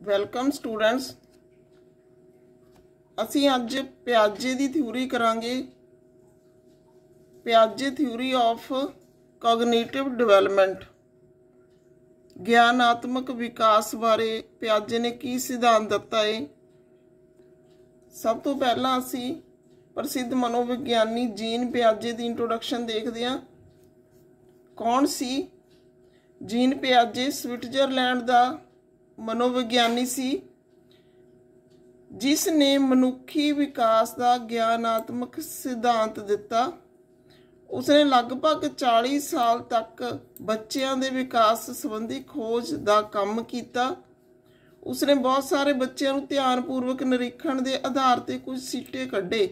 Welcome students. ਅਸੀਂ ਅੱਜ ਪਿਆਜੇ ਦੀ theory ਕਰਾਂਗੇ। ਪਿਆਜੇ ਥਿਊਰੀ ਆਫ ਕੋਗਨੀਟਿਵ ਡਿਵੈਲਪਮੈਂਟ, ਗਿਆਨਾਤਮਕ ਵਿਕਾਸ ਬਾਰੇ ਪਿਆਜੇ ਨੇ ਕੀ ਸਿਧਾਂਤ ਦਿੱਤਾ ਹੈ। ਸਭ ਤੋਂ ਪਹਿਲਾਂ ਅਸੀਂ ਪ੍ਰਸਿੱਧ ਮਨੋਵਿਗਿਆਨੀ ਜੀਨ ਪਿਆਜੇ ਦੀ ਇੰਟਰੋਡਕਸ਼ਨ ਦੇਖਦੇ ਹਾਂ। ਕੌਣ ਸੀ ਜੀਨ ਪਿਆਜੇ? ਸਵਿਟਜ਼ਰਲੈਂਡ ਦਾ मनोविज्ञानी सी जिसने मनुखी विकास का ज्ञानात्मक सिद्धांत दिता। उसने लगभग 40 साल तक बच्चों के विकास संबंधी खोज का काम किया। उसने बहुत सारे बच्चों को ध्यानपूर्वक निरीक्षण के आधार पर कुछ सीटे कढ़े।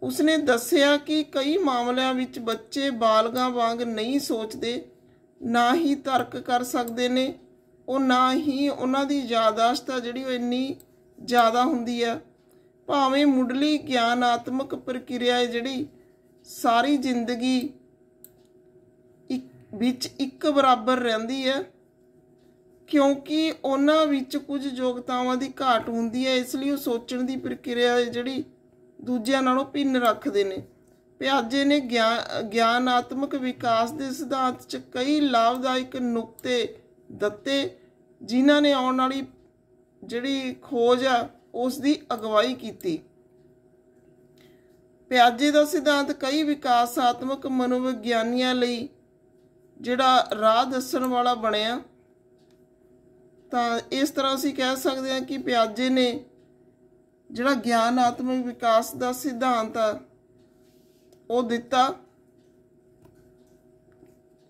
उसने दसिया कि कई मामलों में बच्चे बालगां वांग नहीं सोचते, ना ही तर्क कर सकते ने, ਉਹ ਨਾ ਹੀ ਉਹਨਾਂ ਦੀ ਯਾਦਾਸ਼ਤ ਆ ਜਿਹੜੀ ਉਹ ਇੰਨੀ ਜ਼ਿਆਦਾ ਹੁੰਦੀ ਆ। ਭਾਵੇਂ ਮੁੱਢਲੀ ਗਿਆਨਾਤਮਕ ਪ੍ਰਕਿਰਿਆ ਹੈ ਜਿਹੜੀ ਸਾਰੀ ਜ਼ਿੰਦਗੀ ਵਿੱਚ ਇੱਕ ਬਰਾਬਰ ਰਹਿੰਦੀ ਹੈ, ਕਿਉਂਕਿ ਉਹਨਾਂ ਵਿੱਚ ਕੁਝ ਯੋਗਤਾਵਾਂ ਦੀ ਘਾਟ ਹੁੰਦੀ ਹੈ। ਇਸ ਲਈ ਉਹ ਸੋਚਣ ਦੀ ਪ੍ਰਕਿਰਿਆ ਜਿਹੜੀ ਦੂਜਿਆਂ ਨਾਲੋਂ ਭਿੰਨ ਰੱਖਦੇ ਨੇ। ਪਿਆਜੇ ਨੇ ਗਿਆਨਾਤਮਕ ਵਿਕਾਸ ਦੇ ਸਿਧਾਂਤ 'ਚ ਕਈ ਲਾਭਦਾਇਕ ਨੁਕਤੇ ਦਿੱਤੇ ਜਿਨ੍ਹਾਂ ਨੇ ਆਉਣ ਵਾਲੀ ਜਿਹੜੀ ਖੋਜ ਆ ਉਸ ਦੀ ਅਗਵਾਈ ਕੀਤੀ। ਪਿਆਜੇ ਦਾ ਸਿਧਾਂਤ ਕਈ ਵਿਕਾਸਾਤਮਕ ਮਨੋਵਿਗਿਆਨੀਆਂ ਲਈ ਜਿਹੜਾ ਰਾਹ ਦੱਸਣ ਵਾਲਾ ਬਣਿਆ। ਤਾਂ ਇਸ ਤਰ੍ਹਾਂ ਅਸੀਂ ਕਹਿ ਸਕਦੇ ਹਾਂ ਕਿ ਪਿਆਜੇ ਨੇ ਜਿਹੜਾ ਗਿਆਨਾਤਮਕ ਵਿਕਾਸ ਦਾ ਸਿਧਾਂਤ ਆ ਉਹ ਦਿੱਤਾ।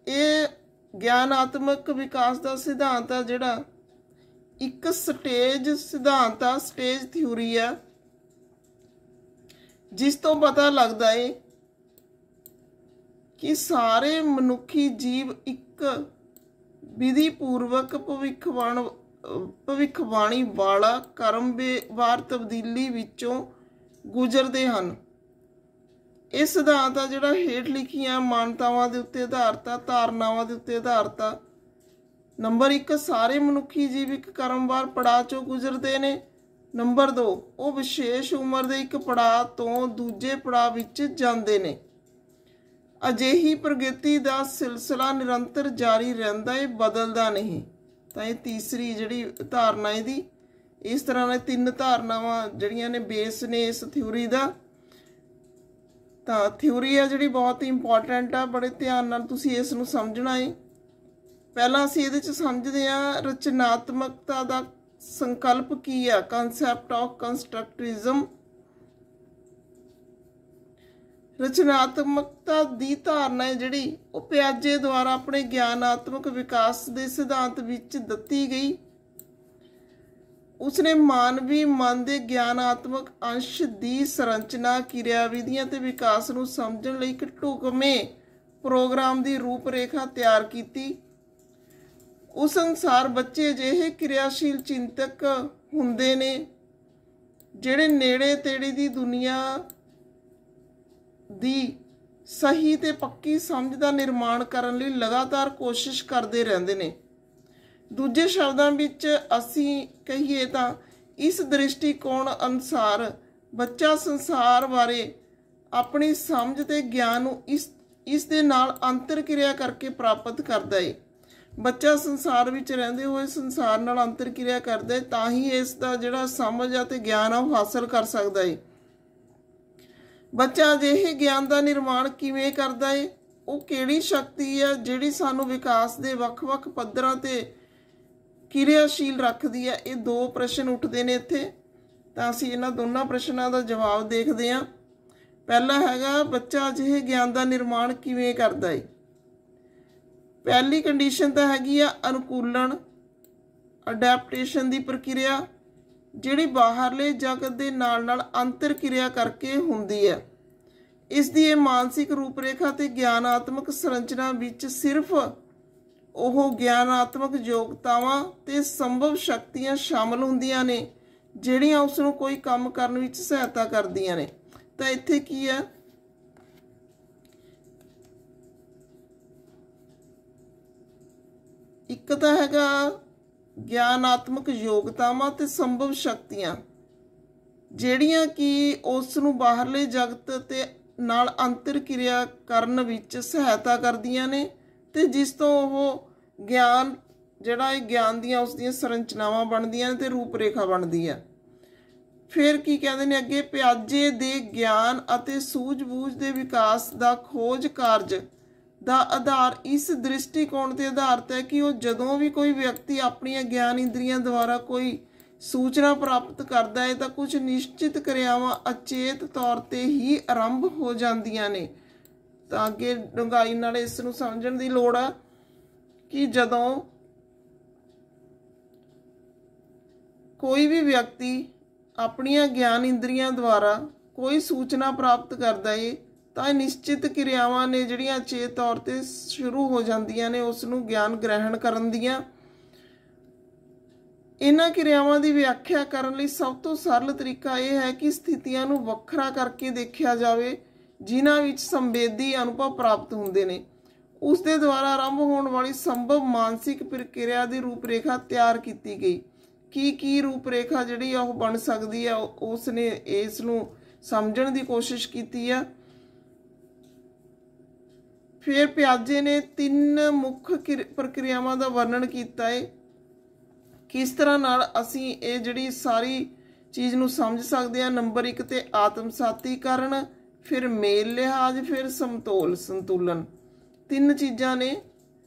ਇਹ ਗਿਆਨਾਤਮਕ ਵਿਕਾਸ ਦਾ ਸਿਧਾਂਤ ਆ ਜਿਹੜਾ ਇੱਕ ਸਟੇਜ ਸਿਧਾਂਤ ਆ, ਸਟੇਜ ਥਿਊਰੀ ਆ, ਜਿਸ ਤੋਂ ਪਤਾ ਲੱਗਦਾ ਹੈ ਕਿ ਸਾਰੇ ਮਨੁੱਖੀ ਜੀਵ ਇੱਕ ਵਿਧੀ ਪੂਰਵਕ ਭਵਿੱਖਬਾਣੀ ਵਾਲਾ ਕਰਮਵਾਰ ਤਬਦੀਲੀ ਵਿੱਚੋਂ ਗੁਜ਼ਰਦੇ ਹਨ। ਇਹ ਸਿਧਾਂਤ ਆ ਜਿਹੜਾ ਹੇਠ ਲਿਖੀਆਂ ਮਾਨਤਾਵਾਂ ਦੇ ਉੱਤੇ ਆਧਾਰਿਤ ਆ, ਧਾਰਨਾਵਾਂ ਦੇ ਉੱਤੇ ਆਧਾਰਿਤ ਆ। ਨੰਬਰ 1, ਸਾਰੇ ਮਨੁੱਖੀ ਜੀਵ ਇੱਕ ਕਰਮਵਾਰ ਪੜਾਅ 'ਚੋਂ ਗੁਜ਼ਰਦੇ ਨੇ। ਨੰਬਰ 2, ਉਹ ਵਿਸ਼ੇਸ਼ ਉਮਰ ਦੇ ਇੱਕ ਪੜਾਅ ਤੋਂ ਦੂਜੇ ਪੜਾਅ ਵਿੱਚ ਜਾਂਦੇ ਨੇ। ਅਜਿਹੀ ਪ੍ਰਗਤੀ ਦਾ ਸਿਲਸਿਲਾ ਨਿਰੰਤਰ ਜਾਰੀ ਰਹਿੰਦਾ ਹੈ, ਬਦਲਦਾ ਨਹੀਂ। ਤਾਂ ਇਹ ਤੀਸਰੀ ਜਿਹੜੀ ਧਾਰਨਾ ਇਹਦੀ। ਇਸ ਤਰ੍ਹਾਂ ਨਾਲ 3 ਧਾਰਨਾਵਾਂ ਜਿਹੜੀਆਂ ਨੇ ਬੇਸ ਨੇ ਇਸ ਥਿਊਰੀ ਦਾ। ਤਾਂ ਥਿਊਰੀ ਆ ਜਿਹੜੀ ਬਹੁਤ ਹੀ ਇੰਪੋਰਟੈਂਟ ਆ, ਬੜੇ ਧਿਆਨ ਨਾਲ ਤੁਸੀਂ ਇਸ ਨੂੰ ਸਮਝਣਾ ਹੈ। ਪਹਿਲਾਂ ਅਸੀਂ ਇਹਦੇ 'ਚ ਸਮਝਦੇ ਹਾਂ ਰਚਨਾਤਮਕਤਾ ਦਾ ਸੰਕਲਪ ਕੀ ਆ, ਕਨਸੈਪਟ ਆਫ ਕੰਸਟਰਕਟਿਵਿਜ਼ਮ। ਰਚਨਾਤਮਕਤਾ ਦੀ ਧਾਰਨਾ ਹੈ ਜਿਹੜੀ ਉਹ ਪਿਆਜੇ ਦੁਆਰਾ ਆਪਣੇ ਗਿਆਨਾਤਮਕ ਵਿਕਾਸ ਦੇ ਸਿਧਾਂਤ ਵਿੱਚ ਦਿੱਤੀ ਗਈ। ਉਸਨੇ ਮਾਨਵੀ ਮਨ ਦੇ ਗਿਆਨਾਤਮਕ ਅੰਸ਼ ਦੀ ਸੰਰਚਨਾ, ਕਿਰਿਆ ਵਿਧੀਆਂ ਤੇ ਵਿਕਾਸ ਨੂੰ ਸਮਝਣ ਲਈ ਇੱਕ ਢੁਕਵੇਂ ਪ੍ਰੋਗਰਾਮ ਦੀ ਰੂਪਰੇਖਾ ਤਿਆਰ ਕੀਤੀ। ਉਸ ਅਨੁਸਾਰ ਬੱਚੇ ਅਜਿਹੇ ਕਿਰਿਆਸ਼ੀਲ ਚਿੰਤਕ ਹੁੰਦੇ ਨੇ ਜਿਹੜੇ ਨੇੜੇ ਤੇੜੇ ਦੀ ਦੁਨੀਆ ਦੀ ਸਹੀ ਤੇ ਪੱਕੀ ਸਮਝ ਦਾ ਨਿਰਮਾਣ ਕਰਨ ਲਈ ਲਗਾਤਾਰ ਕੋਸ਼ਿਸ਼ ਕਰਦੇ ਰਹਿੰਦੇ ਨੇ। ਦੂਜੇ ਸ਼ਬਦਾਂ ਵਿੱਚ ਅਸੀਂ ਕਹੀਏ ਤਾਂ ਇਸ ਦ੍ਰਿਸ਼ਟੀਕੋਣ ਅਨੁਸਾਰ ਬੱਚਾ ਸੰਸਾਰ ਬਾਰੇ ਆਪਣੀ ਸਮਝ ਤੇ ਗਿਆਨ ਨੂੰ ਇਸ ਦੇ ਨਾਲ ਅੰਤਰ ਕਿਰਿਆ ਕਰਕੇ ਪ੍ਰਾਪਤ ਕਰਦਾ ਹੈ। ਬੱਚਾ ਸੰਸਾਰ ਵਿੱਚ ਰਹਿੰਦੇ ਹੋਏ ਸੰਸਾਰ ਨਾਲ ਅੰਤਰ ਕਿਰਿਆ ਕਰਦਾ ਹੈ, ਤਾਂ ਹੀ ਇਸ ਦਾ ਜਿਹੜਾ ਸਮਝ ਅਤੇ ਗਿਆਨ ਆ ਉਹ ਹਾਸਲ ਕਰ ਸਕਦਾ ਹੈ। ਬੱਚਾ ਅਜਿਹੇ ਗਿਆਨ ਦਾ ਨਿਰਮਾਣ ਕਿਵੇਂ ਕਰਦਾ ਹੈ? ਉਹ ਕਿਹੜੀ ਸ਼ਕਤੀ ਹੈ ਜਿਹੜੀ ਸਾਨੂੰ ਵਿਕਾਸ ਦੇ ਵੱਖ-ਵੱਖ ਪੱਧਰਾਂ ਤੇ ਕਿਰਿਆਸ਼ੀਲ ਰੱਖਦੀ ਹੈ? ਇਹ 2 ਪ੍ਰਸ਼ਨ ਉੱਠਦੇ ਨੇ ਇੱਥੇ। ਤਾਂ ਅਸੀਂ ਇਹਨਾਂ ਦੋਨਾਂ ਪ੍ਰਸ਼ਨਾਂ ਦਾ ਜਵਾਬ ਦੇਖਦੇ ਹਾਂ। ਪਹਿਲਾ ਹੈਗਾ ਬੱਚਾ ਅਜਿਹੇ ਗਿਆਨ ਦਾ ਨਿਰਮਾਣ ਕਿਵੇਂ ਕਰਦਾ ਹੈ। ਪਹਿਲੀ ਕੰਡੀਸ਼ਨ ਤਾਂ ਹੈਗੀ ਆ ਅਨੁਕੂਲਣ, ਅਡੈਪਟੇਸ਼ਨ ਦੀ ਪ੍ਰਕਿਰਿਆ, ਜਿਹੜੀ ਬਾਹਰਲੇ ਜਗਤ ਦੇ ਨਾਲ ਅੰਤਰ ਕਿਰਿਆ ਕਰਕੇ ਹੁੰਦੀ ਹੈ। ਇਸ ਦੀ ਇਹ ਮਾਨਸਿਕ ਰੂਪਰੇਖਾ ਤੇ ਗਿਆਨਾਤਮਕ ਸੰਰਚਨਾ ਵਿੱਚ ਸਿਰਫ ਉਹ ਗਿਆਨਾਤਮਕ ਯੋਗਤਾਵਾਂ ਤੇ ਸੰਭਵ ਸ਼ਕਤੀਆਂ ਸ਼ਾਮਲ ਹੁੰਦੀਆਂ ਨੇ ਜਿਹੜੀਆਂ ਉਸ ਨੂੰ ਕੋਈ ਕੰਮ ਕਰਨ ਵਿੱਚ ਸਹਾਇਤਾ ਕਰਦੀਆਂ ਨੇ। ਤਾਂ ਇੱਥੇ ਕੀ ਹੈ, ਇੱਕ ਤਾਂ ਹੈਗਾ ਗਿਆਨਾਤਮਕ ਯੋਗਤਾਵਾਂ ਤੇ ਸੰਭਵ ਸ਼ਕਤੀਆਂ ਜਿਹੜੀਆਂ ਕਿ ਉਸ ਨੂੰ ਬਾਹਰਲੇ ਜਗਤ ਤੇ ਨਾਲ ਅੰਤਰ ਕਿਰਿਆ ਕਰਨ ਵਿੱਚ ਸਹਾਇਤਾ ਕਰਦੀਆਂ ਨੇ ਤੇ ਜਿਸ ਤੋਂ ਉਹ ਗਿਆਨ ਜਿਹੜਾ ਇਹ ਗਿਆਨ ਦੀਆਂ ਉਸ ਦੀਆਂ ਸੰਰਚਨਾਵਾਂ ਬਣਦੀਆਂ ਨੇ ਤੇ ਰੂਪਰੇਖਾ ਬਣਦੀ ਹੈ। ਫਿਰ ਕੀ ਕਹਿੰਦੇ ਨੇ ਅੱਗੇ, ਪਿਆਜੇ ਦੇ ਗਿਆਨ ਅਤੇ ਸੂਝ-ਬੂਝ ਦੇ ਵਿਕਾਸ ਦਾ ਖੋਜ ਕਾਰਜ ਦਾ ਆਧਾਰ ਇਸ ਦ੍ਰਿਸ਼ਟੀਕੋਣ ਤੇ ਆਧਾਰਿਤ ਹੈ ਕਿ ਉਹ ਜਦੋਂ ਵੀ ਕੋਈ ਵਿਅਕਤੀ ਆਪਣੀਆਂ ਗਿਆਨ ਇੰਦਰੀਆਂ ਦੁਆਰਾ ਕੋਈ ਸੂਚਨਾ ਪ੍ਰਾਪਤ ਕਰਦਾ ਹੈ ਤਾਂ ਕੁਝ ਨਿਸ਼ਚਿਤ ਕਿਰਿਆਵਾਂ ਅਚੇਤ ਤੌਰ ਤੇ ਹੀ ਆਰੰਭ ਹੋ ਜਾਂਦੀਆਂ ਨੇ। ਤਾਂ ਅੱਗੇ ਡੂੰਘਾਈ ਨਾਲ ਇਸ ਨੂੰ ਸਮਝਣ ਦੀ ਲੋੜ ਆ ਕਿ ਜਦੋਂ ਕੋਈ ਵੀ ਵਿਅਕਤੀ ਆਪਣੀਆਂ ਗਿਆਨ ਇੰਦਰੀਆਂ ਦੁਆਰਾ ਕੋਈ ਸੂਚਨਾ ਪ੍ਰਾਪਤ ਕਰਦਾ ਹੈ ਤਾਂ ਨਿਸ਼ਚਿਤ ਕਿਰਿਆਵਾਂ ਨੇ ਜਿਹੜੀਆਂ ਅਚੇਤ ਤੌਰ ਤੇ ਸ਼ੁਰੂ ਹੋ ਜਾਂਦੀਆਂ ਨੇ ਉਸ ਨੂੰ ਗਿਆਨ ਗ੍ਰਹਿਣ ਕਰਨ ਦੀਆਂ। ਇਹਨਾਂ ਕਿਰਿਆਵਾਂ ਦੀ ਵਿਆਖਿਆ ਕਰਨ ਲਈ ਸਭ ਤੋਂ ਸਰਲ ਤਰੀਕਾ ਇਹ ਹੈ ਕਿ ਸਥਿਤੀਆਂ ਨੂੰ ਵੱਖਰਾ ਕਰਕੇ ਦੇਖਿਆ ਜਾਵੇ ਜਿਨ੍ਹਾਂ ਵਿੱਚ ਸੰਵੇਦੀ ਅਨੁਭਵ ਪ੍ਰਾਪਤ ਹੁੰਦੇ ਨੇ। ਉਸ ਦੇ ਦੁਆਰਾ ਆਰੰਭ ਹੋਣ ਵਾਲੀ ਸੰਭਵ ਮਾਨਸਿਕ ਪ੍ਰਕਿਰਿਆ ਦੀ ਰੂਪਰੇਖਾ ਤਿਆਰ ਕੀਤੀ ਗਈ। ਕੀ ਰੂਪਰੇਖਾ ਜਿਹੜੀ ਉਹ ਬਣ ਸਕਦੀ ਆ ਉਸ ਨੇ ਇਸ ਨੂੰ ਸਮਝਣ ਦੀ ਕੋਸ਼ਿਸ਼ ਕੀਤੀ ਆ। ਫਿਰ ਪਿਆਜੇ ਨੇ 3 ਮੁੱਖ ਪ੍ਰਕਿਰਿਆਵਾਂ ਦਾ ਵਰਣਨ ਕੀਤਾ ਹੈ ਕਿਸ ਤਰ੍ਹਾਂ ਨਾਲ ਅਸੀਂ ਇਹ ਜਿਹੜੀ ਸਾਰੀ ਚੀਜ਼ ਨੂੰ ਸਮਝ ਸਕਦੇ ਹਾਂ। ਨੰਬਰ 1 ਤੇ ਆਤਮ ਸਾਤੀਕਰਨ, ਫਿਰ ਮੇਲ ਲਿਹਾਜ਼, ਫਿਰ ਸੰਤੁਲਨ। 3 ਚੀਜ਼ਾਂ ਨੇ,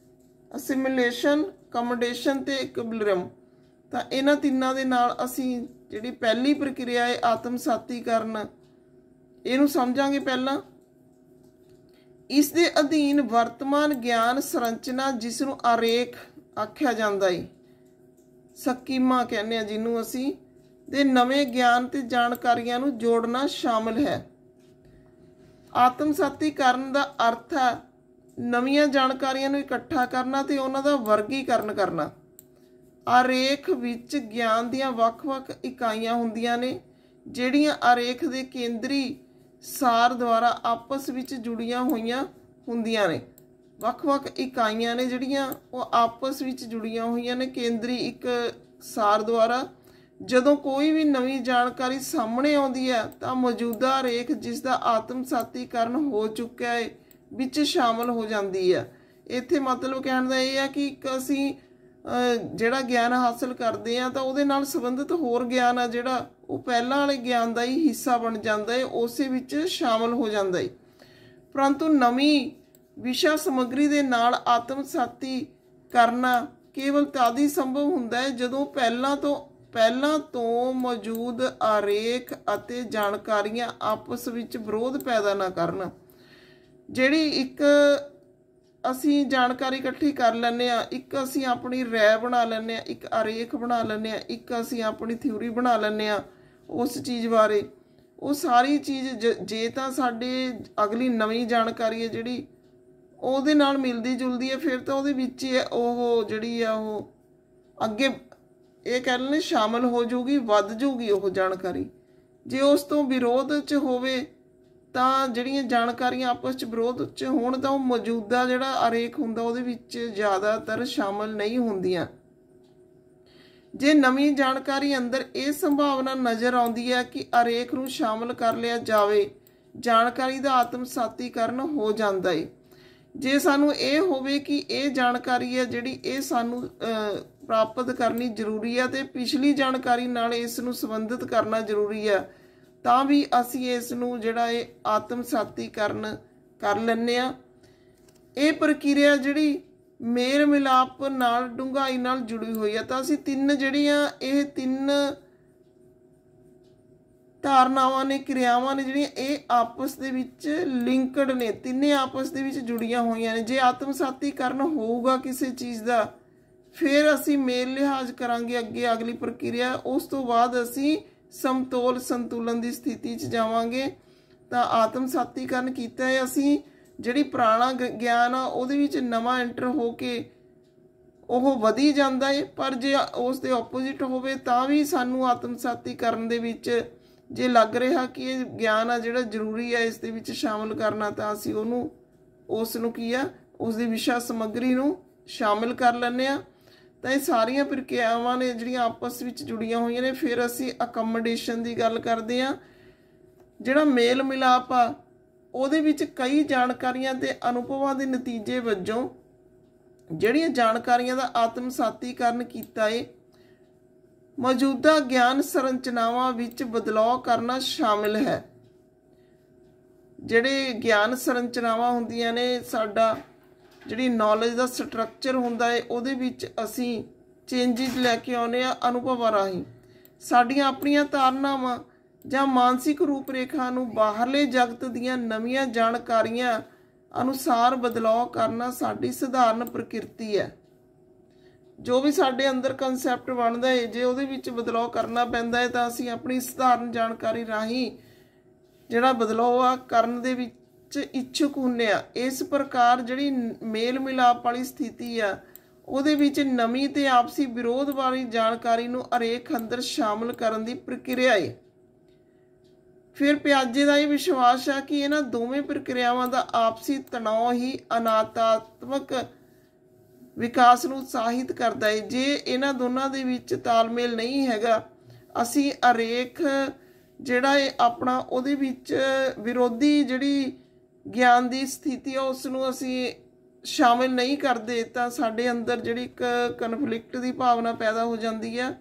ਅਸਿਮਿਲੇਸ਼ਨ, ਕਮੋਡੇਸ਼ਨ ਤੇ ਇਕੁਇਲਿਬਰੀਅਮ। ਤਾਂ ਇਹਨਾਂ ਤਿੰਨਾਂ ਦੇ ਨਾਲ ਅਸੀਂ ਜਿਹੜੀ ਪਹਿਲੀ ਪ੍ਰਕਿਰਿਆ ਹੈ ਆਤਮ ਸਾਤੀਕਰਨ ਇਹਨੂੰ ਸਮਝਾਂਗੇ। ਪਹਿਲਾਂ ਇਸ ਦੇ ਅਧੀਨ ਵਰਤਮਾਨ ਗਿਆਨ ਸੰਰਚਨਾ ਜਿਸ ਨੂੰ ਆਰੇਖ ਆਖਿਆ ਜਾਂਦਾ ਹੈ, ਸਕੀਮਾ ਕਹਿੰਦੇ ਆ ਜਿਹਨੂੰ ਅਸੀਂ, ਦੇ ਨਵੇਂ ਗਿਆਨ ਤੇ ਜਾਣਕਾਰੀਆਂ ਨੂੰ ਜੋੜਨਾ ਸ਼ਾਮਲ ਹੈ। ਆਤਮ ਸਾਤੀਕਰਨ ਦਾ ਅਰਥ ਹੈ ਨਵੀਆਂ ਜਾਣਕਾਰੀਆਂ ਨੂੰ ਇਕੱਠਾ ਕਰਨਾ ਤੇ ਉਹਨਾਂ ਦਾ ਵਰਗੀਕਰਨ ਕਰਨਾ। ਆਰੇਖ ਵਿੱਚ ਗਿਆਨ ਦੀਆਂ ਵੱਖ-ਵੱਖ ਇਕਾਈਆਂ ਹੁੰਦੀਆਂ ਨੇ ਜਿਹੜੀਆਂ ਆਰੇਖ ਦੇ ਕੇਂਦਰੀ ਸਾਰ ਦੁਆਰਾ ਆਪਸ ਵਿੱਚ ਜੁੜੀਆਂ ਹੋਈਆਂ ਹੁੰਦੀਆਂ ਨੇ। ਵੱਖ-ਵੱਖ ਇਕਾਈਆਂ ਨੇ ਜਿਹੜੀਆਂ ਉਹ ਆਪਸ ਵਿੱਚ ਜੁੜੀਆਂ ਹੋਈਆਂ ਨੇ ਕੇਂਦਰੀ ਇੱਕ ਸਾਰ ਦੁਆਰਾ। ਜਦੋਂ ਕੋਈ ਵੀ ਨਵੀਂ ਜਾਣਕਾਰੀ ਸਾਹਮਣੇ ਆਉਂਦੀ ਹੈ ਤਾਂ ਮੌਜੂਦਾ ਆਰੇਖ ਜਿਸ ਦਾ ਆਤਮ ਸਾਤੀਕਰਨ ਹੋ ਚੁੱਕਿਆ ਹੈ ਵਿੱਚ ਸ਼ਾਮਲ ਹੋ ਜਾਂਦੀ ਹੈ। ਇੱਥੇ ਮਤਲਬ ਕਹਿਣ ਦਾ ਇਹ ਹੈ ਕਿ ਅਸੀਂ ਜਿਹੜਾ ਗਿਆਨ ਹਾਸਲ ਕਰਦੇ ਹਾਂ ਤਾਂ ਉਹਦੇ ਨਾਲ ਸੰਬੰਧਿਤ ਹੋਰ ਗਿਆਨ ਆ ਜਿਹੜਾ ਉਹ ਪਹਿਲਾਂ ਵਾਲੇ ਗਿਆਨ ਦਾ ਹੀ ਹਿੱਸਾ ਬਣ ਜਾਂਦਾ ਹੈ, ਉਸੇ ਵਿੱਚ ਸ਼ਾਮਲ ਹੋ ਜਾਂਦਾ ਹੈ। ਪਰੰਤੂ ਨਵੀਂ ਵਿਸ਼ਾ ਸਮੱਗਰੀ ਦੇ ਨਾਲ ਆਤਮ ਸਾਤੀ ਕਰਨਾ ਕੇਵਲ ਤਦ ਹੀ ਸੰਭਵ ਹੁੰਦਾ ਹੈ ਜਦੋਂ ਪਹਿਲਾਂ ਤੋਂ ਮੌਜੂਦ ਆਰੇਖ ਅਤੇ ਜਾਣਕਾਰੀਆਂ ਆਪਸ ਵਿੱਚ ਵਿਰੋਧ ਪੈਦਾ ਨਾ ਕਰਨ। ਜਿਹੜੀ ਇੱਕ ਅਸੀਂ ਜਾਣਕਾਰੀ ਇਕੱਠੀ ਕਰ ਲੈਂਦੇ ਹਾਂ, ਇੱਕ ਅਸੀਂ ਆਪਣੀ ਰਾਏ ਬਣਾ ਲੈਂਦੇ ਹਾਂ, ਇੱਕ ਆਰੇਖ ਬਣਾ ਲੈਂਦੇ ਹਾਂ, ਇੱਕ ਅਸੀਂ ਆਪਣੀ ਥਿਊਰੀ ਬਣਾ ਲੈਂਦੇ ਹਾਂ ਉਸ ਚੀਜ਼ ਬਾਰੇ, ਉਹ ਸਾਰੀ ਚੀਜ਼ ਜੇ ਤਾਂ ਸਾਡੇ ਅਗਲੀ ਨਵੀਂ ਜਾਣਕਾਰੀ ਹੈ ਜਿਹੜੀ ਉਹਦੇ ਨਾਲ ਮਿਲਦੀ ਜੁਲਦੀ ਹੈ ਫਿਰ ਤਾਂ ਉਹਦੇ ਵਿੱਚ ਉਹ ਜਿਹੜੀ ਆ ਉਹ ਅੱਗੇ ਇਹ ਕਹਿ ਲੈਂਦੇ ਸ਼ਾਮਲ ਹੋ ਜਾਊਗੀ, ਵੱਧ ਜਾਊਗੀ ਉਹ ਜਾਣਕਾਰੀ। ਜੇ ਉਸ ਤੋਂ ਵਿਰੋਧ 'ਚ ਹੋਵੇ ਤਾਂ ਜਿਹੜੀਆਂ ਜਾਣਕਾਰੀਆਂ ਆਪਸ 'ਚ ਵਿਰੋਧ 'ਚ ਹੋਣ ਤਾਂ ਉਹ ਮੌਜੂਦਾ ਜਿਹੜਾ ਆਰੇਖ ਹੁੰਦਾ ਉਹਦੇ ਵਿੱਚ ਜ਼ਿਆਦਾਤਰ ਸ਼ਾਮਲ ਨਹੀਂ ਹੁੰਦੀਆਂ। ਜੇ ਨਵੀਂ ਜਾਣਕਾਰੀ ਅੰਦਰ ਇਹ ਸੰਭਾਵਨਾ ਨਜ਼ਰ ਆਉਂਦੀ ਹੈ ਕਿ ਆਰੇਖ ਨੂੰ ਸ਼ਾਮਲ ਕਰ ਲਿਆ ਜਾਵੇ, ਜਾਣਕਾਰੀ ਦਾ ਆਤਮ ਸਾਤੀਕਰਨ ਹੋ ਜਾਂਦਾ ਹੈ। ਜੇ ਸਾਨੂੰ ਇਹ ਹੋਵੇ ਕਿ ਇਹ ਜਾਣਕਾਰੀ ਹੈ ਜਿਹੜੀ ਇਹ ਸਾਨੂੰ ਪ੍ਰਾਪਤ ਕਰਨੀ ਜ਼ਰੂਰੀ ਹੈ ਤੇ ਪਿਛਲੀ ਜਾਣਕਾਰੀ ਨਾਲ ਇਸ ਨੂੰ ਸੰਬੰਧਿਤ ਕਰਨਾ ਜ਼ਰੂਰੀ ਹੈ ਤਾਂ ਵੀ ਅਸੀਂ ਇਸ ਨੂੰ ਜਿਹੜਾ ਇਹ ਆਤਮ ਸਾਤੀਕਰਨ ਕਰ ਲੈਂਦੇ ਹਾਂ। ਇਹ ਪ੍ਰਕਿਰਿਆ ਜਿਹੜੀ ਮੇਲ ਮਿਲਾਪ ਨਾਲ ਡੂੰਘਾਈ ਨਾਲ ਜੁੜੀ ਹੋਈ ਹੈ। ਤਾਂ ਅਸੀਂ ਇਹ ਤਿੰਨ ਧਾਰਨਾਵਾਂ ਨੇ, ਕਿਰਿਆਵਾਂ ਨੇ ਜਿਹੜੀਆਂ ਇਹ ਆਪਸ ਦੇ ਵਿੱਚ ਲਿੰਕਡ ਨੇ, ਤਿੰਨੇ ਆਪਸ ਦੇ ਵਿੱਚ ਜੁੜੀਆਂ ਹੋਈਆਂ ਨੇ। ਜੇ ਆਤਮ ਸਾਤੀਕਰਨ ਹੋਊਗਾ ਕਿਸੇ ਚੀਜ਼ ਦਾ ਫਿਰ ਅਸੀਂ ਮੇਲ ਲਿਹਾਜ਼ ਕਰਾਂਗੇ ਅੱਗੇ ਅਗਲੀ ਪ੍ਰਕਿਰਿਆ, ਉਸ ਤੋਂ ਬਾਅਦ ਅਸੀਂ ਸੰਤੁਲਨ ਦੀ ਸਥਿਤੀ 'ਚ ਜਾਵਾਂਗੇ। ਤਾਂ ਆਤਮ ਸਾਤੀਕਰਨ ਕੀਤਾ ਹੈ ਅਸੀਂ, ਜਿਹੜੀ ਪੁਰਾਣਾ ਗਿਆਨ ਆ ਉਹਦੇ ਵਿੱਚ ਨਵਾਂ ਐਂਟਰ ਹੋ ਕੇ ਉਹ ਵਧੀ ਜਾਂਦਾ ਹੈ। ਪਰ ਜੇ ਉਸ ਦੇ ਆਪੋਜ਼ਿਟ ਹੋਵੇ ਤਾਂ ਵੀ ਸਾਨੂੰ ਆਤਮ ਸਾਤੀਕਰਨ ਦੇ ਵਿੱਚ ਜੇ ਲੱਗ ਰਿਹਾ ਕਿ ਇਹ ਗਿਆਨ ਆ ਜਿਹੜਾ ਜ਼ਰੂਰੀ ਹੈ ਇਸ ਦੇ ਵਿੱਚ ਸ਼ਾਮਲ ਕਰਨਾ ਤਾਂ ਅਸੀਂ ਉਸ ਨੂੰ ਕੀ ਆ ਉਸ ਦੀ ਵਿਸ਼ਾ ਸਮੱਗਰੀ ਨੂੰ ਸ਼ਾਮਿਲ ਕਰ ਲੈਂਦੇ ਹਾਂ। ਤਾਂ ਇਹ ਸਾਰੀਆਂ ਪ੍ਰਕਿਰਿਆਵਾਂ ਨੇ ਜਿਹੜੀਆਂ ਆਪਸ ਵਿੱਚ ਜੁੜੀਆਂ ਹੋਈਆਂ ਨੇ। ਫਿਰ ਅਸੀਂ ਅਕਮੋਡੇਸ਼ਨ ਦੀ ਗੱਲ ਕਰਦੇ ਹਾਂ। ਜਿਹੜਾ ਮੇਲ ਮਿਲਾਪ ਆ ਉਹਦੇ ਵਿੱਚ ਕਈ ਜਾਣਕਾਰੀਆਂ ਤੇ ਅਨੁਭਵਾਂ ਦੇ ਨਤੀਜੇ ਵਜੋਂ ਜਿਹੜੀਆਂ ਜਾਣਕਾਰੀਆਂ ਦਾ ਆਤਮਸਾਤੀਕਰਨ ਕੀਤਾ ਏ, ਮੌਜੂਦਾ ਗਿਆਨ ਸੰਰਚਨਾਵਾਂ ਵਿੱਚ ਬਦਲਾਅ ਕਰਨਾ ਸ਼ਾਮਿਲ ਹੈ। ਜਿਹੜੇ ਗਿਆਨ ਸੰਰਚਨਾਵਾਂ ਹੁੰਦੀਆਂ ਨੇ, ਸਾਡਾ ਜਿਹੜੀ ਨੌਲੇਜ ਦਾ ਸਟਰਕਚਰ ਹੁੰਦਾ ਹੈ, ਉਹਦੇ ਵਿੱਚ ਅਸੀਂ ਚੇਂਜਿਸ ਲੈ ਕੇ ਆਉਂਦੇ ਹਾਂ ਅਨੁਭਵਾਂ ਰਾਹੀਂ। ਸਾਡੀਆਂ ਆਪਣੀਆਂ ਧਾਰਨਾਵਾਂ ਜਾਂ ਮਾਨਸਿਕ ਰੂਪ ਰੇਖਾ ਨੂੰ ਬਾਹਰਲੇ ਜਗਤ ਦੀਆਂ ਨਵੀਆਂ ਜਾਣਕਾਰੀਆਂ ਅਨੁਸਾਰ ਬਦਲਾਅ ਕਰਨਾ ਸਾਡੀ ਸਧਾਰਨ ਪ੍ਰਕਿਰਤੀ ਹੈ। ਜੋ ਵੀ ਸਾਡੇ ਅੰਦਰ ਕਨਸੈਪਟ ਬਣਦਾ ਹੈ, ਜੇ ਉਹਦੇ ਵਿੱਚ ਬਦਲਾਅ ਕਰਨਾ ਪੈਂਦਾ ਹੈ ਤਾਂ ਅਸੀਂ ਆਪਣੀ ਸਧਾਰਨ ਜਾਣਕਾਰੀ ਰਾਹੀਂ ਜਿਹੜਾ ਬਦਲਾਅ ਕਰਨ ਦੇ ਵਿੱਚ ਇੱਛੁਕ ਹੁੰਦੇ ਆ। ਇਸ ਪ੍ਰਕਾਰ ਜਿਹੜੀ ਮੇਲ ਮਿਲਾਪ ਵਾਲੀ ਸਥਿਤੀ ਆ, ਉਹਦੇ ਵਿੱਚ ਨਵੀਂ ਤੇ ਆਪਸੀ ਵਿਰੋਧ ਵਾਲੀ ਜਾਣਕਾਰੀ ਨੂੰ ਅਰੇਖ ਅੰਦਰ ਸ਼ਾਮਲ ਕਰਨ ਦੀ ਪ੍ਰਕਿਰਿਆ ਹੈ। ਫਿਰ ਪਿਆਜੇ ਦਾ ਇਹ ਵਿਸ਼ਵਾਸ ਆ ਕਿ ਇਹਨਾਂ ਦੋਵੇਂ ਪ੍ਰਕਿਰਿਆਵਾਂ ਦਾ ਆਪਸੀ ਤਣਾਅ ਹੀ ਅਨਾਤਾਤਮਕ ਵਿਕਾਸ ਨੂੰ ਉਤਸ਼ਾਹਿਤ ਕਰਦਾ ਹੈ। ਜੇ ਇਹਨਾਂ ਦੋਨਾਂ ਦੇ ਵਿੱਚ ਤਾਲਮੇਲ ਨਹੀਂ ਹੈਗਾ, ਅਸੀਂ ਅਰੇਖ ਜਿਹੜਾ ਹੈ ਆਪਣਾ ਉਹਦੇ ਵਿੱਚ ਵਿਰੋਧੀ ਜਿਹੜੀ ਗਿਆਨ ਦੀ ਸਥਿਤੀ ਆ ਉਸ ਨੂੰ ਅਸੀਂ ਸ਼ਾਮਿਲ ਨਹੀਂ ਕਰਦੇ, ਤਾਂ ਸਾਡੇ ਅੰਦਰ ਜਿਹੜੀ ਇੱਕ ਕਨਫਲਿਕਟ ਦੀ ਭਾਵਨਾ ਪੈਦਾ ਹੋ ਜਾਂਦੀ ਹੈ,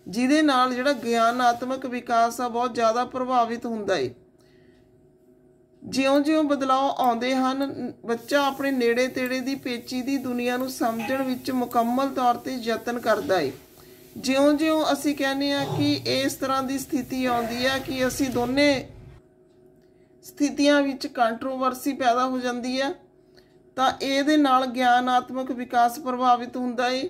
ਜਿਹਦੇ ਨਾਲ ਜਿਹੜਾ ਗਿਆਨਾਤਮਕ ਵਿਕਾਸ ਆ ਬਹੁਤ ਜ਼ਿਆਦਾ ਪ੍ਰਭਾਵਿਤ ਹੁੰਦਾ ਹੈ। ਜਿਉਂ-ਜਿਉਂ ਬਦਲਾਅ ਆਉਂਦੇ ਹਨ, ਬੱਚਾ ਆਪਣੇ ਨੇੜੇ ਤੇੜੇ ਦੀ ਪੇਚੀਦੀ ਦੁਨੀਆ ਨੂੰ ਸਮਝਣ ਵਿੱਚ ਮੁਕੰਮਲ ਤੌਰ ਤੇ ਯਤਨ ਕਰਦਾ ਹੈ। ਜਿਉਂ-ਜਿਉਂ ਅਸੀਂ ਕਹਿੰਦੇ ਹਾਂ ਕਿ ਇਸ ਤਰ੍ਹਾਂ ਦੀ ਸਥਿਤੀ ਆਉਂਦੀ ਹੈ ਕਿ ਅਸੀਂ ਦੋਨੇ ਸਥਿਤੀਆਂ ਵਿੱਚ ਕੰਟਰੋਵਰਸੀ ਪੈਦਾ ਹੋ ਜਾਂਦੀ ਹੈ, ਤਾਂ ਇਹਦੇ ਨਾਲ ਗਿਆਨਾਤਮਕ ਵਿਕਾਸ ਪ੍ਰਭਾਵਿਤ ਹੁੰਦਾ ਹੈ।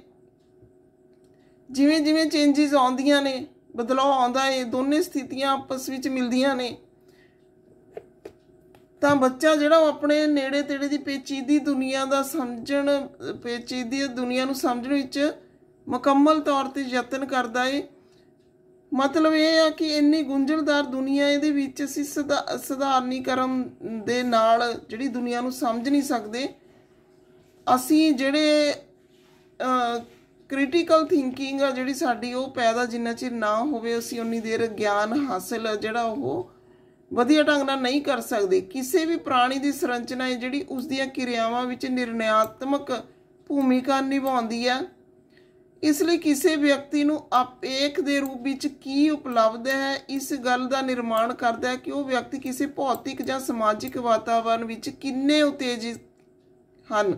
ਜਿਵੇਂ ਜਿਵੇਂ ਚੇਂਜਿਸ ਆਉਂਦੀਆਂ ਨੇ, ਬਦਲਾਅ ਆਉਂਦਾ ਹੈ, ਦੋਨੇ ਸਥਿਤੀਆਂ ਆਪਸ ਵਿੱਚ ਮਿਲਦੀਆਂ ਨੇ, ਤਾਂ ਬੱਚਾ ਜਿਹੜਾ ਉਹ ਆਪਣੇ ਨੇੜੇ ਤੇੜੇ ਦੀ ਪੇਚੀਦੀ ਦੁਨੀਆ ਨੂੰ ਸਮਝਣ ਵਿੱਚ ਮੁਕੰਮਲ ਤੌਰ ਤੇ ਯਤਨ ਕਰਦਾ ਹੈ। ਮਤਲਬ ਇਹ ਆ ਕਿ ਇੰਨੀ ਗੁੰਝਲਦਾਰ ਦੁਨੀਆ, ਇਹਦੇ ਵਿੱਚ ਅਸੀਂ ਸਧਾਰਨੀਕਰਨ ਦੇ ਨਾਲ ਜਿਹੜੀ ਦੁਨੀਆ ਨੂੰ ਸਮਝ ਨਹੀਂ ਸਕਦੇ। ਅਸੀਂ ਜਿਹੜੇ ਕ੍ਰਿਟੀਕਲ ਥਿੰਕਿੰਗ ਆ ਜਿਹੜੀ ਸਾਡੀ, ਉਹ ਪੈਦਾ ਜਿੰਨਾ ਚਿਰ ਨਾ ਹੋਵੇ, ਅਸੀਂ ਉਨੀ ਦੇਰ ਗਿਆਨ ਹਾਸਿਲ ਜਿਹੜਾ ਉਹ ਵਧੀਆ ਢੰਗ ਨਾਲ ਨਹੀਂ ਕਰ ਸਕਦੇ। ਕਿਸੇ ਵੀ ਪ੍ਰਾਣੀ ਦੀ ਸੰਰਚਨਾ ਹੈ ਜਿਹੜੀ ਉਸ ਦੀਆਂ ਕਿਰਿਆਵਾਂ ਵਿੱਚ ਨਿਰਣਾਤਮਕ ਭੂਮਿਕਾ ਨਿਭਾਉਂਦੀ ਹੈ। ਇਸ ਲਈ ਕਿਸੇ ਵਿਅਕਤੀ ਨੂੰ ਆਪੇਖ ਦੇ ਰੂਪ ਵਿੱਚ ਕੀ ਉਪਲਬਧ ਹੈ, ਇਸ ਗੱਲ ਦਾ ਨਿਰਮਾਣ ਕਰਦਾ ਹੈ ਕਿ ਉਹ ਵਿਅਕਤੀ ਕਿਸੇ ਭੌਤਿਕ ਜਾਂ ਸਮਾਜਿਕ ਵਾਤਾਵਰਨ ਵਿੱਚ ਕਿੰਨੇ ਉਤੇਜਿਤ ਹਨ,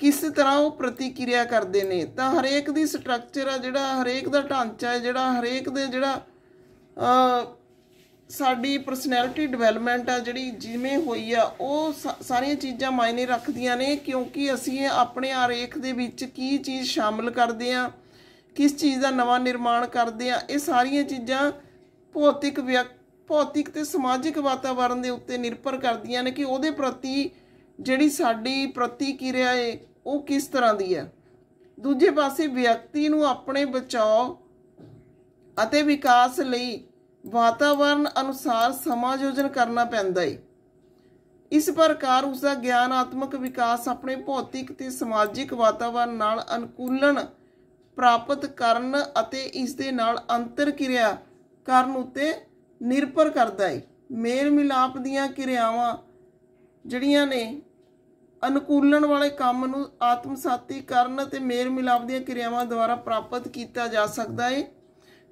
ਕਿਸ ਤਰ੍ਹਾਂ ਉਹ ਪ੍ਰਤੀਕਿਰਿਆ ਕਰਦੇ ਨੇ। ਤਾਂ ਹਰੇਕ ਦੀ ਸਟਰਕਚਰ ਆ ਜਿਹੜਾ, ਹਰੇਕ ਦਾ ਢਾਂਚਾ ਹੈ ਜਿਹੜਾ, ਹਰੇਕ ਦੇ ਜਿਹੜਾ ਸਾਡੀ ਪਰਸਨੈਲਿਟੀ ਡਿਵੈਲਪਮੈਂਟ ਆ ਜਿਹੜੀ ਜਿਵੇਂ ਹੋਈ ਆ, ਉਹ ਸਾਰੀਆਂ ਚੀਜ਼ਾਂ ਮਾਇਨੇ ਰੱਖਦੀਆਂ ਨੇ, ਕਿਉਂਕਿ ਅਸੀਂ ਆਪਣੇ ਆਰੇਖ ਦੇ ਵਿੱਚ ਕੀ ਚੀਜ਼ ਸ਼ਾਮਿਲ ਕਰਦੇ ਹਾਂ, ਕਿਸ ਚੀਜ਼ ਦਾ ਨਵਾਂ ਨਿਰਮਾਣ ਕਰਦੇ ਹਾਂ। ਇਹ ਸਾਰੀਆਂ ਚੀਜ਼ਾਂ ਭੌਤਿਕ ਤੇ ਸਮਾਜਿਕ ਵਾਤਾਵਰਨ ਦੇ ਉੱਤੇ ਨਿਰਭਰ ਕਰਦੀਆਂ ਨੇ ਕਿ ਉਹਦੇ ਪ੍ਰਤੀ ਜਿਹੜੀ ਸਾਡੀ ਪ੍ਰਤੀਕਿਰਿਆ ਹੈ ਉਹ ਕਿਸ ਤਰ੍ਹਾਂ ਦੀ ਹੈ। ਦੂਜੇ ਪਾਸੇ ਵਿਅਕਤੀ ਨੂੰ ਆਪਣੇ ਬਚਾਓ ਅਤੇ ਵਿਕਾਸ ਲਈ ਵਾਤਾਵਰਨ ਅਨੁਸਾਰ ਸਮਾਯੋਜਨ ਕਰਨਾ ਪੈਂਦਾ ਹੈ। ਇਸ ਪ੍ਰਕਾਰ ਉਸਦਾ ਗਿਆਨਾਤਮਕ ਵਿਕਾਸ ਆਪਣੇ ਭੌਤਿਕ ਤੇ ਸਮਾਜਿਕ ਵਾਤਾਵਰਨ ਨਾਲ ਅਨੁਕੂਲਨ ਪ੍ਰਾਪਤ ਕਰਨ ਅਤੇ ਇਸ ਦੇ ਨਾਲ ਅੰਤਰ ਕਿਰਿਆ ਕਰਨ ਉੱਤੇ ਨਿਰਭਰ ਕਰਦਾ ਹੈ। ਮੇਲ ਮਿਲਾਪ ਦੀਆਂ ਕਿਰਿਆਵਾਂ ਜਿਹੜੀਆਂ ਨੇ, ਅਨੁਕੂਲਨ ਵਾਲੇ ਕੰਮ ਨੂੰ ਆਤਮਸਾਤੀਕਰਨ ਅਤੇ ਮੇਲ ਮਿਲਾਪ ਦੀਆਂ ਕਿਰਿਆਵਾਂ ਦੁਆਰਾ ਪ੍ਰਾਪਤ ਕੀਤਾ ਜਾ ਸਕਦਾ ਹੈ।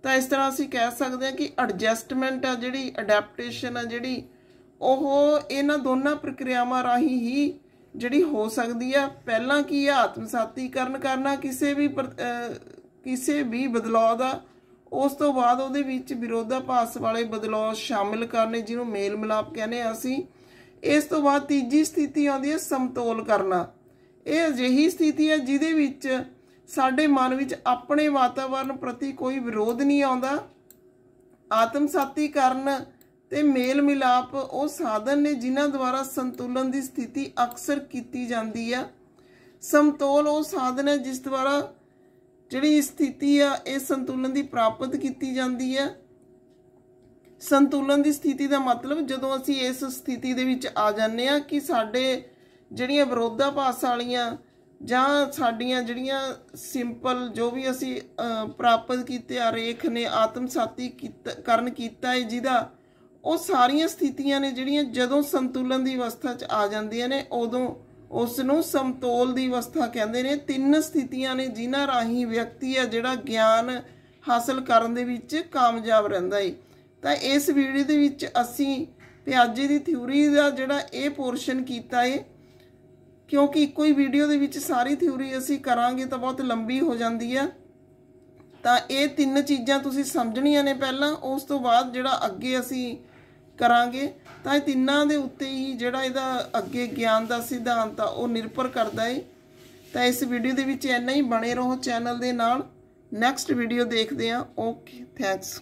ਤਾਂ ਇਸ ਤਰ੍ਹਾਂ ਅਸੀਂ ਕਹਿ ਸਕਦੇ ਹਾਂ ਕਿ ਐਡਜਸਟਮੈਂਟ ਆ ਜਿਹੜੀ, ਅਡੈਪਟੇਸ਼ਨ ਆ ਜਿਹੜੀ, ਉਹ ਇਹਨਾਂ ਦੋਨਾਂ ਪ੍ਰਕਿਰਿਆਵਾਂ ਰਾਹੀਂ ਹੀ ਜਿਹੜੀ ਹੋ ਸਕਦੀ ਆ। ਪਹਿਲਾਂ ਕੀ ਆ, ਆਤਮਸਾਤੀਕਰਨ ਕਰਨਾ ਕਿਸੇ ਵੀ ਬਦਲਾਅ ਦਾ, ਉਸ ਤੋਂ ਬਾਅਦ ਉਹਦੇ ਵਿੱਚ ਵਿਰੋਧਾਭਾਸ ਵਾਲੇ ਬਦਲਾਅ ਸ਼ਾਮਿਲ ਕਰਨੇ, ਜਿਹਨੂੰ ਮੇਲ ਮਿਲਾਪ ਕਹਿੰਦੇ ਹਾਂ ਅਸੀਂ। ਇਸ ਤੋਂ ਬਾਅਦ ਤੀਜੀ ਸਥਿਤੀ ਆਉਂਦੀ ਹੈ ਸਮਤੋਲ ਕਰਨਾ। ਇਹ ਅਜਿਹੀ ਸਥਿਤੀ ਹੈ ਜਿਹਦੇ ਵਿੱਚ ਸਾਡੇ ਮਨ ਵਿੱਚ ਆਪਣੇ ਵਾਤਾਵਰਨ ਪ੍ਰਤੀ ਕੋਈ ਵਿਰੋਧ ਨਹੀਂ ਆਉਂਦਾ। ਆਤਮਸਾਤੀਕਰਨ ਤੇ ਮੇਲ ਮਿਲਾਪ ਉਹ ਸਾਧਨ ਨੇ ਜਿਨ੍ਹਾਂ ਦੁਆਰਾ ਸੰਤੁਲਨ ਦੀ ਸਥਿਤੀ ਅਕਸਰ ਕੀਤੀ ਜਾਂਦੀ ਹੈ। ਸਮਤੋਲ ਉਹ ਸਾਧਨ ਹੈ ਜਿਸ ਦੁਆਰਾ ਜਿਹੜੀ ਸਥਿਤੀ ਆ, ਇਹ ਸੰਤੁਲਨ ਦੀ ਪ੍ਰਾਪਤ ਕੀਤੀ ਜਾਂਦੀ ਹੈ। ਸੰਤੁਲਨ ਦੀ ਸਥਿਤੀ ਦਾ ਮਤਲਬ ਜਦੋਂ ਅਸੀਂ ਇਸ ਸਥਿਤੀ ਦੇ ਵਿੱਚ ਆ ਜਾਂਦੇ ਹਾਂ ਕਿ ਸਾਡੇ ਜਿਹੜੀਆਂ ਵਿਰੋਧਾਭਾਸ ਵਾਲੀਆਂ ਜਾਂ ਸਾਡੀਆਂ ਜਿਹੜੀਆਂ ਸਿੰਪਲ ਜੋ ਵੀ ਅਸੀਂ ਪ੍ਰਾਪਤ ਕੀਤੇ ਆ ਰੇਖ ਨੇ ਆਤਮ ਸਾਤੀ ਕਰਨ ਕੀਤਾ ਹੈ ਜਿਹਦਾ, ਉਹ ਸਾਰੀਆਂ ਸਥਿਤੀਆਂ ਨੇ ਜਿਹੜੀਆਂ ਜਦੋਂ ਸੰਤੁਲਨ ਦੀ ਅਵਸਥਾ 'ਚ ਆ ਜਾਂਦੀਆਂ ਨੇ ਉਦੋਂ ਉਸ ਨੂੰ ਸਮਤੋਲ ਦੀ ਅਵਸਥਾ ਕਹਿੰਦੇ ਨੇ। 3 ਸਥਿਤੀਆਂ ਨੇ ਜਿਨ੍ਹਾਂ ਰਾਹੀਂ ਵਿਅਕਤੀ ਆ ਜਿਹੜਾ ਗਿਆਨ ਹਾਸਲ ਕਰਨ ਦੇ ਵਿੱਚ ਕਾਮਯਾਬ ਰਹਿੰਦਾ ਹੈ। ਤਾਂ ਇਸ ਵੀਡੀਓ ਦੇ ਵਿੱਚ ਅਸੀਂ ਪਿਆਜੇ ਦੀ ਥਿਊਰੀ ਦਾ ਜਿਹੜਾ ਇਹ ਪੋਰਸ਼ਨ ਕੀਤਾ ਹੈ, क्योंकि ਇੱਕੋ ਹੀ ਵੀਡੀਓ ਦੇ ਵਿੱਚ ਸਾਰੀ ਥਿਊਰੀ ਅਸੀਂ ਕਰਾਂਗੇ ਤਾਂ ਬਹੁਤ ਲੰਬੀ ਹੋ ਜਾਂਦੀ ਆ। ਤਾਂ ਇਹ 3 ਚੀਜ਼ਾਂ ਤੁਸੀਂ ਸਮਝਣੀਆਂ ਨੇ ਪਹਿਲਾਂ, ਉਸ ਤੋਂ ਬਾਅਦ ਜਿਹੜਾ ਅੱਗੇ ਅਸੀਂ ਕਰਾਂਗੇ। ਤਾਂ ਇਹ ਤਿੰਨਾਂ ਦੇ ਉੱਤੇ ਹੀ ਜਿਹੜਾ ਇਹਦਾ ਅੱਗੇ ਗਿਆਨ ਦਾ ਸਿਧਾਂਤ ਆ ਉਹ ਨਿਰਭਰ ਕਰਦਾ ਹੈ। ਤਾਂ ਇਸ ਵੀਡੀਓ ਦੇ ਵਿੱਚ ਇੰਨਾ ਹੀ, ਬਣੇ ਰਹੋ ਚੈਨਲ ਦੇ ਨਾਲ। ਨੈਕਸਟ ਵੀਡੀਓ ਦੇਖਦੇ ਹਾਂ। Okay, thanks.